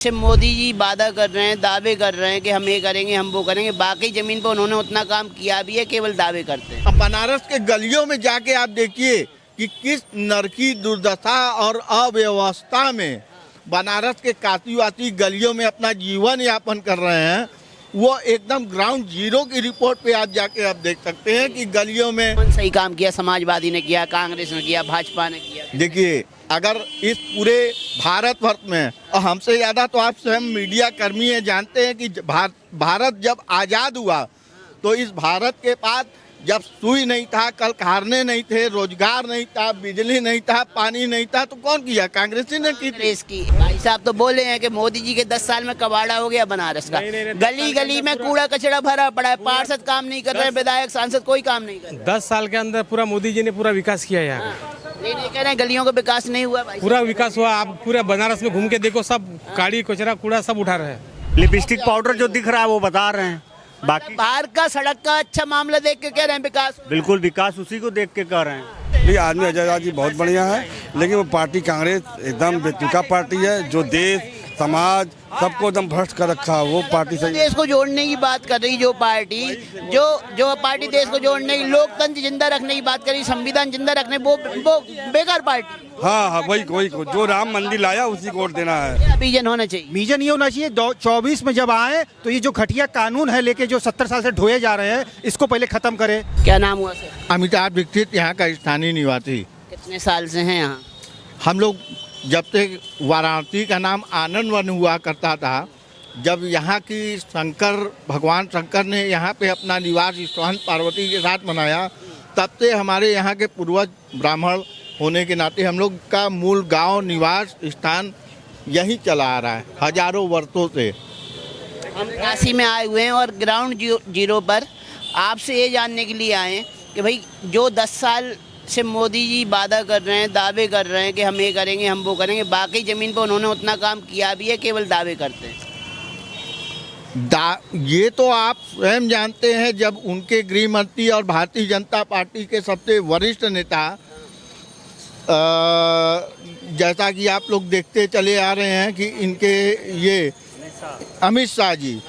से मोदी जी वादा कर रहे हैं, दावे कर रहे हैं कि हम ये करेंगे, हम वो करेंगे। बाकी जमीन पर उन्होंने उतना काम किया भी है, केवल दावे करते हैं। अब बनारस के गलियों में जाके आप देखिए कि किस नरकी दुर्दशा और अव्यवस्था में बनारस के काशीवासी गलियों में अपना जीवन यापन कर रहे हैं। वो एकदम ग्राउंड जीरो की रिपोर्ट पे आज जाके आप देख सकते हैं कि गलियों में कौन सही काम किया? समाजवादी ने किया, कांग्रेस ने किया, भाजपा ने किया। देखिए, अगर इस पूरे भारतवर्ष में, और हमसे ज़्यादा तो आप स्वयं मीडिया कर्मी हैं, जानते हैं कि भारत जब आज़ाद हुआ तो इस भारत के पास जब सुई नहीं था, कल कारखाने नहीं थे, रोजगार नहीं था, बिजली नहीं था, पानी नहीं था, तो कौन किया? कांग्रेस ने की। भाई साहब तो बोले हैं कि मोदी जी के 10 साल में कबाड़ा हो गया बनारस का। गली गली में कूड़ा कचरा भरा पड़ा है, पार्षद काम नहीं कर रहे हैं, विधायक सांसद कोई काम नहीं कर रहे। 10 साल के अंदर पूरा मोदी जी ने पूरा विकास किया यहाँ। नहीं कह रहे हैं गलियों का विकास नहीं हुआ भाई। पूरा विकास हुआ। आप पूरा बनारस में घूम के देखो, सब गाड़ी कचरा कूड़ा सब उठा रहे हैं। लिपस्टिक पाउडर जो दिख रहा है वो बता रहे हैं, बाकी बाहर का सड़क का अच्छा मामला देख के कह रहे हैं विकास। बिल्कुल विकास उसी को देख के कर रहे हैं। ये आदमी अजय जी बहुत बढ़िया है, लेकिन वो पार्टी कांग्रेस एकदम बेतुका पार्टी है जो देश समाज सबको एकदम भ्रष्ट कर रखा है। वो पार्टी सही देश को जोड़ने की बात कर रही जो पार्टी देश को जोड़ने की, लोकतंत्र जिंदा रखने की बात कर रही, संविधान जिंदा रखने, वो बेकार पार्टी। हाँ वही को जो राम मंदिर लाया उसी को वोट देना है। विजन होना चाहिए। विजन ये होना चाहिए 24 में जब आए तो ये जो घटिया कानून है लेके जो 70 साल से ढोए जा रहे हैं, इसको पहले खत्म करे। क्या नाम हुआ सर? अमिताभ दीक्षित यहाँ का स्थानीय निवासी। कितने साल से हैं यहाँ? हम लोग जब से वाराणसी का नाम आनंद वन हुआ करता था, जब यहाँ की भगवान शंकर ने यहाँ पे अपना निवास स्थान पार्वती के साथ बनाया, तब से हमारे यहाँ के पूर्वज ब्राह्मण होने के नाते हम लोग का मूल गांव निवास स्थान यही चला आ रहा है हजारों वर्षों से। हम काशी में आए हुए हैं और ग्राउंड जीरो पर आपसे ये जानने के लिए आए हैं कि भाई जो 10 साल से मोदी जी वादा कर रहे हैं, दावे कर रहे हैं कि हम ये करेंगे, हम वो करेंगे। बाकी जमीन पर उन्होंने उतना काम किया भी है, केवल दावे करते हैं। ये तो आप स्वयं जानते हैं, जब उनके गृह मंत्री और भारतीय जनता पार्टी के सबसे वरिष्ठ नेता जैसा कि आप लोग देखते चले आ रहे हैं कि इनके ये अमित शाह जी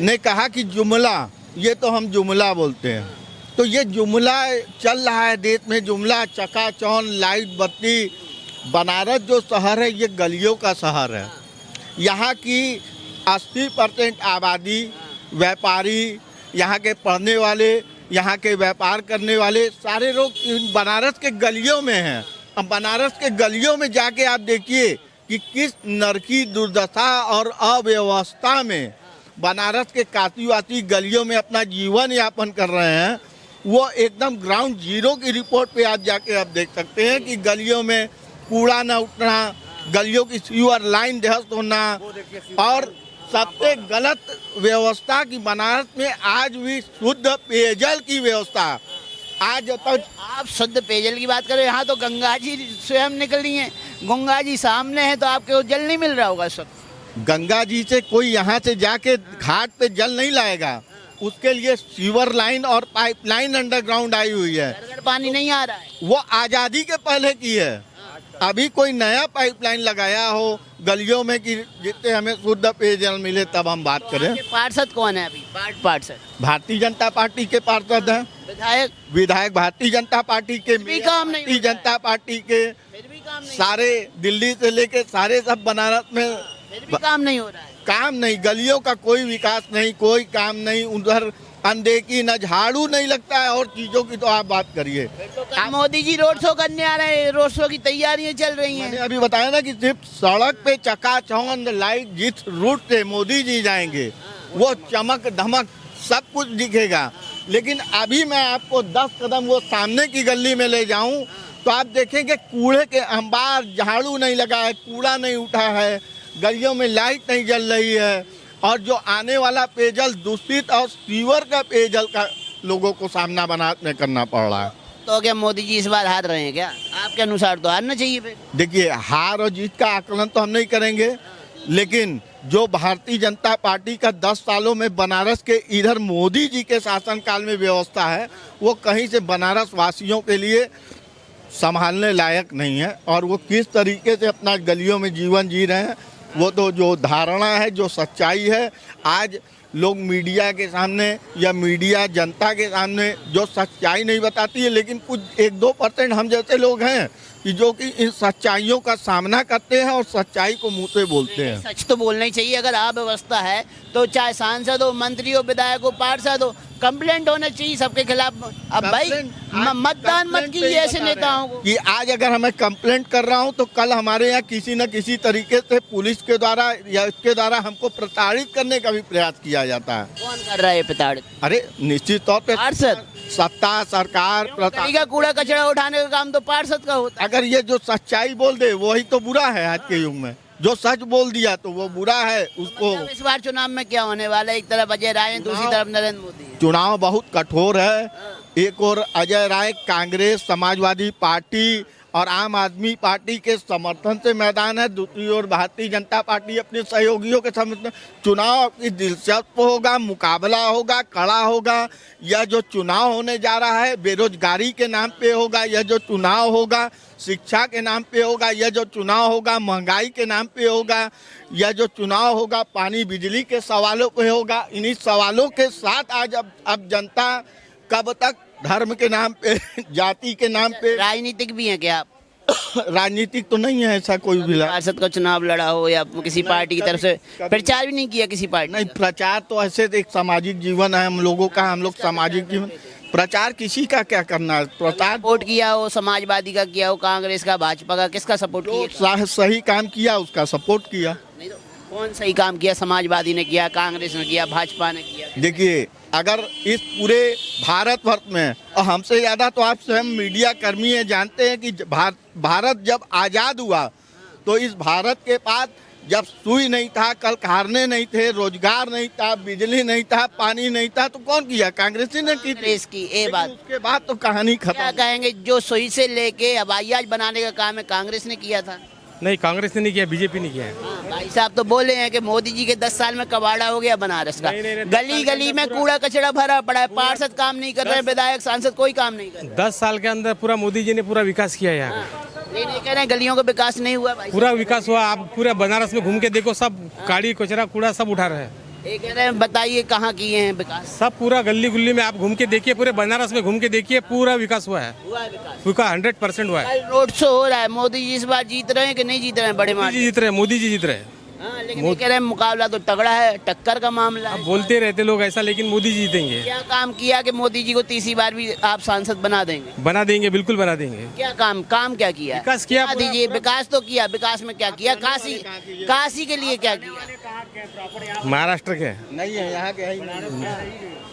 ने कहा कि जुमला, ये तो हम जुमला बोलते हैं, तो ये जुमला चल रहा है देश में, जुमला चकाचौंध लाइट बत्ती। बनारस जो शहर है ये गलियों का शहर है। यहाँ की 80% आबादी व्यापारी, यहाँ के पढ़ने वाले, यहाँ के व्यापार करने वाले सारे लोग बनारस के गलियों में हैं। अब बनारस के गलियों में जाके आप देखिए कि किस नरकी दुर्दशा और अव्यवस्था में बनारस के काशीवासी गलियों में अपना जीवन यापन कर रहे हैं। वो एकदम ग्राउंड जीरो की रिपोर्ट पे आज जाके आप देख सकते हैं कि गलियों में कूड़ा न उठना, गलियों की सीवर लाइन ध्वस्त होना, और सबसे गलत व्यवस्था की बनारस में आज भी शुद्ध पेयजल की व्यवस्था। आज तक आप शुद्ध पेयजल की बात करें, यहाँ तो गंगा जी स्वयं निकली हैं, गंगा जी सामने है, तो आपको जल नहीं मिल रहा होगा शुद्ध। गंगा जी से कोई यहाँ से जाके घाट पे जल नहीं लाएगा, उसके लिए सीवर लाइन और पाइपलाइन अंडरग्राउंड आई हुई है। पानी नहीं आ रहा है, वो आज़ादी के पहले की है। अभी कोई नया पाइपलाइन लगाया हो गलियों में कि जिससे हमें शुद्ध पेयजल मिले, तब हम बात करें। पार्षद कौन है अभी? पार्षद भारतीय जनता पार्टी के पार्षद हैं। विधायक भारतीय जनता पार्टी के, भारतीय जनता पार्टी के, सारे दिल्ली से लेके सारे सब बनारस में काम नहीं हो रहा है। काम नहीं, गलियों का कोई विकास नहीं, कोई काम नहीं। उधर अनदेखी, न झाड़ू नहीं लगता है, और चीजों की तो आप बात करिए। मोदी जी रोड शो करने आ रहे हैं, रोड शो की तैयारियां चल रही हैं। मैंने अभी बताया ना कि सिर्फ सड़क पे चकाचौंध लाइट, जिस रूट से मोदी जी जाएंगे वो चमक धमक सब कुछ दिखेगा। लेकिन अभी मैं आपको 10 कदम वो सामने की गली में ले जाऊं तो आप देखेंगे कूड़े के अंबार, झाड़ू नहीं लगा है, कूड़ा नहीं उठा है, गलियों में लाइट नहीं जल रही है, और जो आने वाला पेयजल दूषित और सीवर का पेयजल का लोगों को सामना करना पड़ रहा है। तो क्या मोदी जी इस बार हार रहे हैं क्या? आपके अनुसार तो हारना चाहिए फिर। देखिए, हार और जीत का आकलन तो हम नहीं करेंगे, लेकिन जो भारतीय जनता पार्टी का 10 सालों में बनारस के इधर मोदी जी के शासनकाल में व्यवस्था है, वो कहीं से बनारस वासियों के लिए संभालने लायक नहीं है। और वो किस तरीके से अपना गलियों में जीवन जी रहे हैं, वो तो जो धारणा है, जो सच्चाई है, आज लोग मीडिया के सामने या मीडिया जनता के सामने जो सच्चाई नहीं बताती है, लेकिन कुछ 1-2% हम जैसे लोग हैं कि जो कि इन सच्चाइयों का सामना करते हैं और सच्चाई को मुंह से बोलते हैं। सच तो बोलना ही चाहिए। अगर अव्यवस्था है तो चाहे सांसद हो, मंत्री हो, विधायक हो, पार्षद हो, कंप्लेंट होना चाहिए सबके खिलाफ। अब भाई मतदान मत कीजिए ऐसे नेताओं को। कि आज अगर हमें कंप्लेंट कर रहा हूं तो कल हमारे यहाँ किसी न किसी तरीके से पुलिस के द्वारा या इसके द्वारा हमको प्रताड़ित करने का भी प्रयास किया जाता है। कौन कर रहा है प्रताड़ित? अरे निश्चित तौर पे पार्षद, सत्ता, सरकार गली का कूड़ा कचरा उठाने का काम तो पार्षद का होता है। अगर ये जो सच्चाई बोल दे वही तो बुरा है आज के युग में। जो सच बोल दिया तो वो बुरा है, उसको। मतलब इस बार चुनाव में क्या होने वाला है? एक तरफ अजय राय है, दूसरी तरफ नरेंद्र मोदी है। चुनाव बहुत कठोर है। एक और अजय राय कांग्रेस, समाजवादी पार्टी और आम आदमी पार्टी के समर्थन से मैदान है, दूसरी ओर भारतीय जनता पार्टी अपने सहयोगियों के समर्थन। चुनाव की दिलचस्प होगा, मुकाबला होगा, कड़ा होगा। यह जो चुनाव होने जा रहा है बेरोजगारी के नाम पे होगा, यह जो चुनाव होगा शिक्षा के नाम पे होगा, यह जो चुनाव होगा महंगाई के नाम पे होगा, यह जो चुनाव होगा पानी बिजली के सवालों पे होगा। इन्हीं सवालों के साथ आज अब जनता कब तक धर्म के नाम पे, जाति के नाम पे। राजनीतिक भी हैं क्या आप? राजनीतिक तो नहीं है ऐसा कोई भी। पार्षद का चुनाव लड़ा हो या किसी पार्टी की तरफ से प्रचार भी नहीं किया किसी पार्टी? नहीं, प्रचार तो ऐसे एक सामाजिक जीवन है हम लोगों का, हम लोग सामाजिक जीवन। प्रचार किसी का क्या करना है? प्रचार सपोर्ट किया हो, समाजवादी का किया हो, कांग्रेस का, भाजपा का, किसका सपोर्ट किया? सही काम किया उसका सपोर्ट किया। नहीं तो कौन सही काम किया? समाजवादी ने किया, कांग्रेस ने किया, भाजपा ने किया? देखिए, अगर इस पूरे भारतवर्ष में, और हमसे ज़्यादा तो आप स्वयं मीडिया कर्मी हैं, जानते हैं कि भारत जब आज़ाद हुआ तो इस भारत के पास जब सुई नहीं था, कल कारखाने नहीं थे, रोजगार नहीं था, बिजली नहीं था, पानी नहीं था, तो कौन किया? कांग्रेस ने की थी। इसकी ये बात, उसके बाद तो कहानी क्या खत्म। कहेंगे? जो सुई से लेके हवाई जहाज बनाने का काम है कांग्रेस ने किया था। नहीं, कांग्रेस ने नहीं किया, बीजेपी ने किया है। भाई साहब तो बोले हैं कि मोदी जी के 10 साल में कबाड़ा हो गया बनारस का। गली गली में कूड़ा कचरा भरा पड़ा है, पार्षद काम नहीं कर रहे, विधायक सांसद कोई काम नहीं कर रहे। 10 साल के अंदर पूरा मोदी जी ने पूरा विकास किया है यहाँ। नहीं कह रहे हैं गलियों का विकास नहीं हुआ भाई। पूरा विकास हुआ। आप पूरा बनारस में घूम के देखो, सब गाड़ी कचरा कूड़ा सब उठा रहे हैं। ये कह रहे हैं बताइए कहाँ किए हैं विकास? सब पूरा गली गुल्ली में आप घूम के देखिए, पूरे बनारस में घूम के देखिए, पूरा विकास हुआ है। हुआ है विकास? हुआ 100% हुआ है। कल रोड शो हो रहा है, मोदी जी इस बार जीत रहे हैं कि नहीं जीत रहे हैं? बड़े मोदी जी जीत रहे हैं, मोदी जी जीत रहे हैं। हाँ, लेकिन ये कह रहे हैं मुकाबला तो तगड़ा है, टक्कर का मामला अब है। बोलते रहते लोग ऐसा, लेकिन मोदी जी जीतेंगे। क्या काम किया कि मोदी जी को तीसरी बार भी आप सांसद बना देंगे? बना देंगे, बिल्कुल बना देंगे। क्या काम क्या किया? विकास किया बता दीजिए। विकास तो किया, विकास में क्या किया? काशी के लिए क्या किया? महाराष्ट्र के नहीं है, यहाँ के है ही नहीं।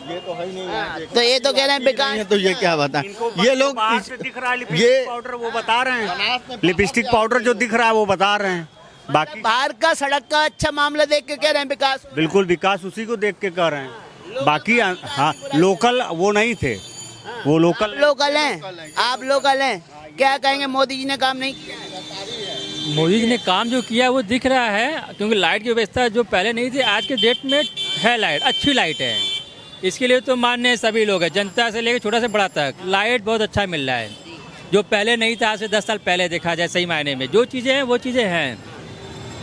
ये तो है ही नहीं यहाँ के। तो ये तो कह रहे हैं विकास। तो ये क्या बता, ये लोग बाहर से दिख रहा है ये लिपस्टिक पाउडर, वो बता रहे हैं। लिपस्टिक पाउडर जो दिख रहा है वो बता रहे हैं। बाकी बाहर का सड़क का अच्छा मामला देख के कह रहे हैं विकास। बिल्कुल विकास उसी को देख के कर रहे हैं। बाकी हाँ, लोकल वो नहीं थे, वो लोकल हैं। आप लोकल हैं, क्या कहेंगे? मोदी जी ने काम नहीं किया है? मोदी जी ने काम जो किया वो दिख रहा है, क्योंकि लाइट की व्यवस्था जो पहले नहीं थी, आज के डेट में है लाइट, अच्छी लाइट है। इसके लिए तो मान्य है सभी लोग हैं, जनता से लेकर छोटा से बड़ा तक, लाइट बहुत अच्छा मिल रहा है, जो पहले नहीं था। आज से 10 साल पहले देखा जाए, सही मायने में जो चीज़ें हैं वो चीज़ें हैं।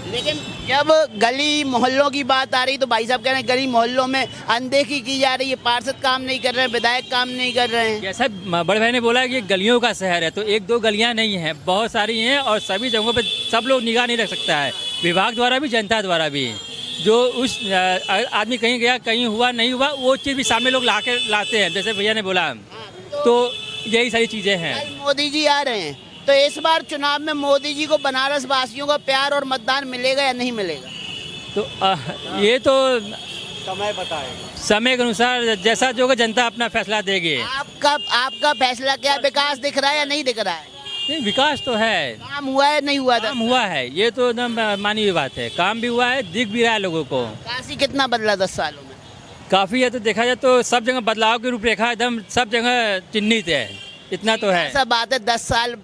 लेकिन जब गली मोहल्लों की बात आ रही तो भाई साहब कह रहे हैं गली मोहल्लों में अनदेखी की जा रही है, पार्षद काम नहीं कर रहे हैं, विधायक काम नहीं कर रहे हैं। जैसा बड़े भाई ने बोला कि ये गलियों का शहर है, तो 1-2 गलियां नहीं हैं, बहुत सारी हैं, और सभी जगहों पे सब लोग निगाह नहीं रख सकता है, विभाग द्वारा भी, जनता द्वारा भी। जो उस आदमी कहीं गया, कहीं हुआ नहीं हुआ, वो चीज़ भी सामने लोग लाते हैं, जैसे भैया ने बोला। तो यही सारी चीज़ें हैं। मोदी जी आ रहे हैं तो इस बार चुनाव में मोदी जी को बनारस वासियों का प्यार और मतदान मिलेगा या नहीं मिलेगा? तो ये तो समय बताएगा, समय के अनुसार जैसा जो होगा जनता अपना फैसला देगी। आपका फैसला क्या? विकास दिख रहा है या नहीं दिख रहा है? नहीं, विकास तो है, काम हुआ है नहीं हुआ? काम हुआ है, ये तो एकदम मानी हुई बात है। काम भी हुआ है, दिख भी रहा है लोगों को। काशी कितना बदला 10 सालों में? काफ़ी है, तो देखा जाए तो सब जगह बदलाव की रूपरेखा एकदम सब जगह चिन्हित है, इतना तो है। ऐसा बात है 10 साल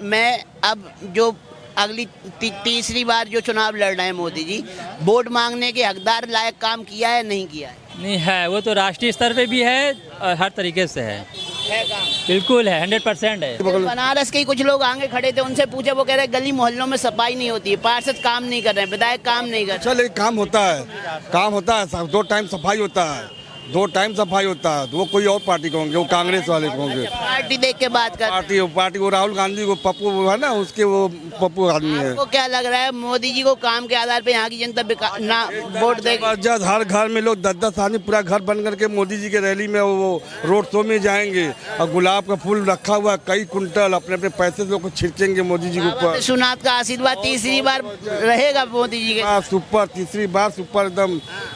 में अब जो अगली तीसरी बार जो चुनाव लड़ रहे हैं मोदी जी, वोट मांगने के हकदार लायक काम किया है नहीं किया है? नहीं है, वो तो राष्ट्रीय स्तर पे भी है और हर तरीके से है। है काम। बिल्कुल है, 100% है। बनारस के ही कुछ लोग आगे खड़े थे, उनसे पूछे, वो कह रहे गली मोहल्लों में सफाई नहीं होती है, पार्षद काम नहीं कर रहे हैं, विधायक काम नहीं कर रहे। अच्छा लेकिन काम होता है 2 टाइम सफाई होता है, 2 टाइम सफाई होता है। तो वो कोई और पार्टी को होंगे, वो कांग्रेस वाले को होंगे। पार्टी देख के बात कर। पार्टी वो राहुल गांधी को पप्पू है ना, उसके वो पप्पू आदमी है। आपको क्या लग रहा है मोदी जी को काम के आधार पे यहाँ की जनता ना वोट देगी? जब हर घर में लोग 10-10 आदमी पूरा घर बन करके मोदी जी के रैली में वो रोड शो में जाएंगे और गुलाब का फूल रखा हुआ कई कुंटल अपने अपने पैसे से लोग छिड़केंगे मोदी जी के ऊपर। सुनात का आशीर्वाद तीसरी बार रहेगा मोदी जी के। सुपर तीसरी बार सुपर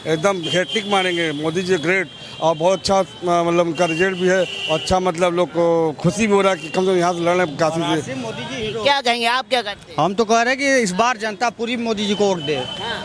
एकदम हैट्रिक मारेंगे मोदी जी ग्रेट। और बहुत अच्छा मतलब उनका रिजल्ट भी है, अच्छा मतलब लोग को खुशी भी हो रहा है कि कम से कम यहाँ से लड़ रहे हैं काशी से। क्या कहेंगे, आप क्या करते हैं? हम तो कह रहे हैं कि इस बार जनता पूरी मोदी जी को वोट दे।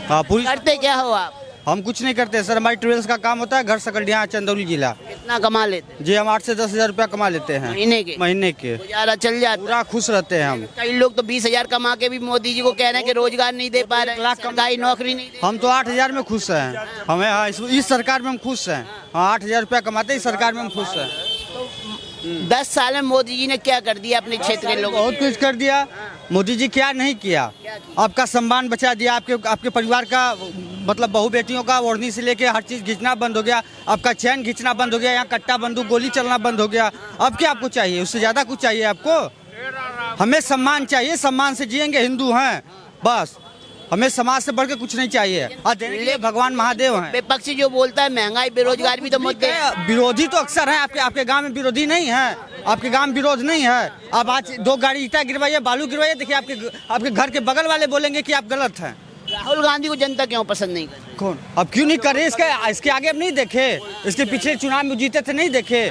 हाँ पूरी। करते क्या हो आप? हम कुछ नहीं करते सर, हमारी ट्रेवल्स का काम होता है, घर सकल्डिया चंदौली जिला। कितना कमा लेते हैं? जी हम 8 से 10 हजार रुपया कमा लेते हैं महीने के। गुजारा चल जाता है? पूरा खुश रहते हैं हम। कई लोग तो 20,000 कमा के भी मोदी जी को कह रहे हैं कि रोजगार नहीं दे पा रहे, सरकारी नौकरी नहीं दे। हम तो 8,000 में खुश हैं। हमें हाँ, इस सरकार में हम खुश हैं। हाँ 8,000 रुपया कमाते इस सरकार में हम खुश हैं। 10 साल में मोदी जी ने क्या कर दिया अपने क्षेत्र के लोगों? बहुत कुछ कर दिया मोदी जी। क्या नहीं किया? आपका सम्मान बचा दिया, आपके परिवार का मतलब बहू बेटियों का ओढ़नी से लेके हर चीज़ खींचना बंद हो गया, आपका चैन खींचना बंद हो गया, यहाँ कट्टा बंदूक गोली चलना बंद हो गया। अब क्या आपको चाहिए? उससे ज़्यादा कुछ चाहिए आपको? हमें सम्मान चाहिए, सम्मान से जिएंगे, हिंदू हैं बस। हमें समाज से बढ़ के कुछ नहीं चाहिए। और देने के लिए भगवान महादेव हैं। विपक्षी जो बोलता है महंगाई बेरोजगारी भी तो मुद्दे हैं। विरोधी तो अक्सर है, आपके गांव में विरोधी नहीं है, आपके गांव में विरोध नहीं है। अब आज 2 गाड़ी ईटा गिरवाइए, बालू गिरवाइए, देखिए आपके घर के बगल वाले बोलेंगे कि आप गलत हैं। राहुल गांधी को जनता क्यों पसंद नहीं करती? कौन? अब क्यों नहीं कर रहे? इसके आगे अब नहीं देखे, इसके पीछे चुनाव में जीते थे नहीं देखे।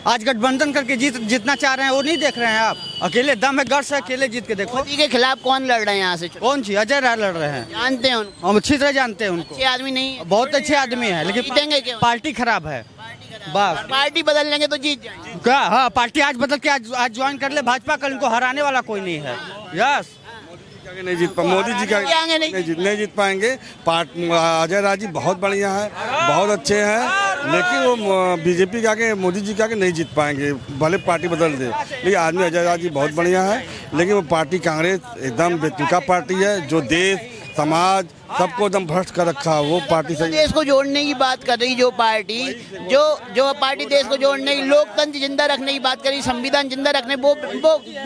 आज गठबंधन करके जितना चाह रहे हैं वो नहीं देख रहे हैं आप। अकेले दम है, गर्स है, अकेले जीत के देखो। मोदी के खिलाफ कौन लड़ रहे हैं यहाँ से? कौन सी? अजय राय लड़ रहे हैं। जानते हैं उनको? हम अच्छी तरह जानते हैं उनको। अच्छे आदमी नहीं है? बहुत अच्छे आदमी है, लेकिन जीतेंगे क्यों? पार्टी खराब है बस। पार्टी बदल लेंगे तो जीत जाएंगे। क्या? हाँ पार्टी आज बदल के आज ज्वाइन कर ले भाजपा, कल इनको हराने वाला कोई नहीं है। यस नहीं जीत पा मोदी जी का नहीं जीत पाएंगे। अजय राय जी बहुत बढ़िया है, बहुत अच्छे हैं, लेकिन वो बीजेपी के आगे मोदी जी के आगे नहीं जीत पाएंगे, भले पार्टी बदल दे। लेकिन आदमी अजय राय जी बहुत बढ़िया है, लेकिन वो पार्टी कांग्रेस एकदम बेतुका पार्टी है जो देश समाज सबको एकदम भ्रष्ट कर रखा है। वो पार्टी से देश को जोड़ने की बात कर रही जो पार्टी देश को जोड़ने की, लोकतंत्र जिंदा रखने की बात करी, संविधान जिंदा रखने, वो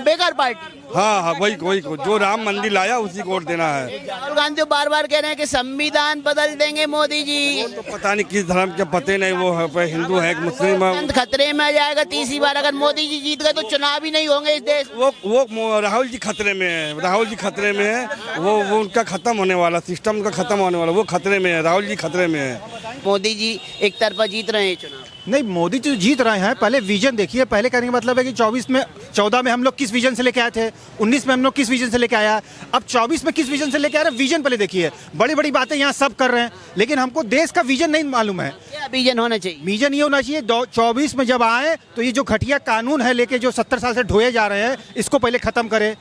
बेकार पार्टी। हाँ वही जो राम मंदिर लाया उसी को वोट देना है। राहुल गांधी तो बार बार कह रहे हैं कि संविधान बदल देंगे मोदी जी। तो पता नहीं किस धर्म के पते नहीं, वो हिंदू है कि मुस्लिम है। खतरे में आ जाएगा तीसरी बार अगर मोदी जी जीत गए तो चुनाव ही नहीं होंगे इस देश। वो राहुल जी खतरे में है, राहुल जी खतरे में है। वो उनका खत्म होने वाला सिस्टम का खत्म होने वाला, वो खतरे में है, राहुल जी खतरे में है। मोदी जी एक तरफा जीत रहे हैं चुनाव। नहीं, मोदी जी जीत रहे हैं। पहले विजन देखिए, पहले कहने का मतलब है कि 14 में हम लोग किस विजन से लेके आए थे, 19 में हम लोग किस विजन से लेके आया, अब 24 में किस विजन से लेके आ रहे हैं। विजन पहले देखिए। बड़ी बड़ी बातें यहाँ सब कर रहे हैं, लेकिन हमको देश का विजन नहीं मालूम है। क्या विजन होना चाहिए? विजन ये होना चाहिए 24 में जब आए तो ये जो घटिया कानून है लेके जो 70 साल से ढोए जा रहे हैं, इसको पहले खत्म करे।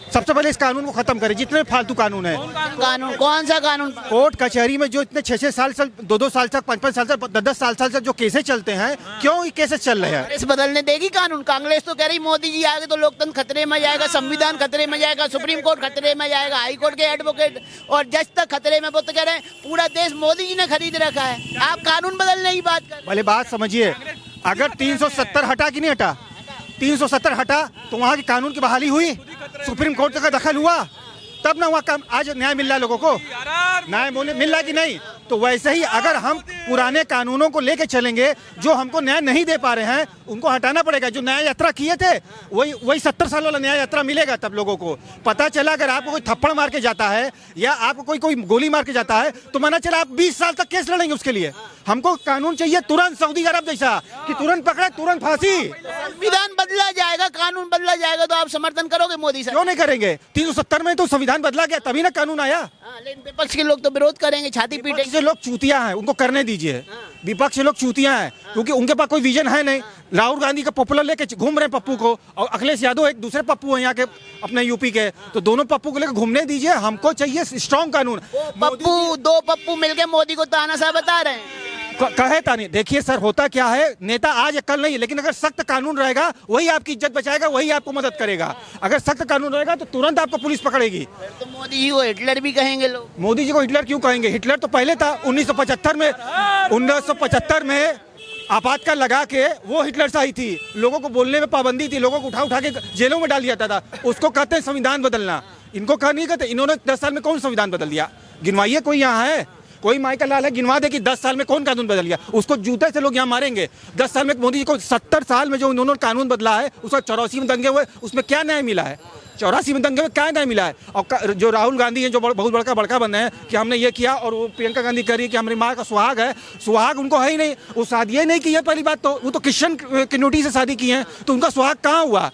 सबसे पहले इस कानून को खत्म करें, जितने फालतू कानून है। कानून कौन सा कानून? कोर्ट कचहरी में जो इतने 6-6 साल से 2-2 साल तक 5-5 साल से 10-10 साल से जो केसेस चलते हैं, क्यों ये केसेस चल रहे हैं? कांग्रेस बदलने देगी कानून? कांग्रेस तो कह रही मोदी जी आगे तो लोकतंत्र खतरे में जाएगा, संविधान खतरे में जाएगा, सुप्रीम कोर्ट खतरे में जाएगा, हाई कोर्ट के एडवोकेट और जज तक खतरे में। वो तो कह रहे हैं पूरा देश मोदी जी ने खरीद रखा है, आप कानून बदलने की बात कर। पहले बात समझिए, अगर 370 हटा कि नहीं हटा, 370 हटा तो वहाँ की कानून की बहाली हुई, सुप्रीम कोर्ट का दखल हुआ, तब ना हुआ काम। आज न्याय मिल रहा है लोगों को, न्याय मिल रहा है कि नहीं? तो वैसे ही अगर हम पुराने कानूनों को लेके चलेंगे, जो हमको न्याय नहीं दे पा रहे हैं उनको हटाना पड़ेगा। जो न्याय यात्रा किए थे वही 70 साल वाला न्याय यात्रा मिलेगा। तब लोगों को पता चला अगर आपको कोई थप्पड़ मार के जाता है या आपको कोई गोली मार के जाता है तो माना चला आप 20 साल तक केस लड़ेंगे उसके लिए। हमको कानून चाहिए तुरंत, सऊदी अरब जैसा, कि तुरंत पकड़े तुरंत फांसी। संविधान बदला जाएगा, कानून बदला जाएगा, तो आप समर्थन करोगे मोदी साहब? क्यों नहीं करेंगे? 370 में तो संविधान बदला गया, तभी ना कानून आया। लेकिन विपक्ष के लोग तो विरोध करेंगे, छाती पीटेंगे। से लोग चूतिया हैं, उनको करने दीजिए। विपक्ष से लोग चूतिया हैं क्योंकि उनके पास कोई विजन है नहीं। राहुल गांधी का पॉपुलर लेके घूम रहे हैं पप्पू को, और अखिलेश यादव एक दूसरे पप्पू हैं यहाँ के अपने यूपी के, तो दोनों पप्पू को लेकर घूमने दीजिए। हमको चाहिए स्ट्रॉन्ग कानून। दो पप्पू मिलके मोदी को तानाशाह बता रहे हैं। कहे तानी देखिए सर, होता क्या है, नेता आज या कल नहीं, लेकिन अगर सख्त कानून रहेगा वही आपकी इज्जत बचाएगा, वही आपको मदद करेगा। अगर सख्त कानून रहेगा तो तुरंत आपको पुलिस पकड़ेगी। तो मोदी जी को हिटलर भी कहेंगे लोग। मोदी जी को हिटलर क्यों कहेंगे? हिटलर तो पहले था 1975 में आपातकाल लगा के वो हिटलर शाही थी, लोगों को बोलने में पाबंदी थी, लोगों को उठा उठा के जेलों में डाल दिया था। उसको कहते हैं संविधान बदलना। इनको कहा नहीं कहते, इन्होंने 10 साल में कौन संविधान बदल दिया? गिनवाइए, कोई यहाँ है, कोई माइकल लाल है, गिनवा दे कि 10 साल में कौन कानून बदल गया। उसको जूते से लोग यहाँ मारेंगे। 10 साल में मोदी जी को 70 साल में जो उन्होंने कानून बदला है, उसका 84 में दंगे हुए, उसमें क्या न्याय मिला है? 84 में दंगे में क्या न्याय मिला है? और जो राहुल गांधी हैं, जो बहुत बड़का बन रहे हैं कि हमने ये किया, और वो प्रियंका गांधी कह रही है कि हमारी माँ का सुहाग है। सुहाग उनको है ही नहीं, वो शादी नहीं की है। पहली बात तो वो तो क्रिश्चियन कम्युनिटी से शादी की है, तो उनका सुहाग कहाँ हुआ?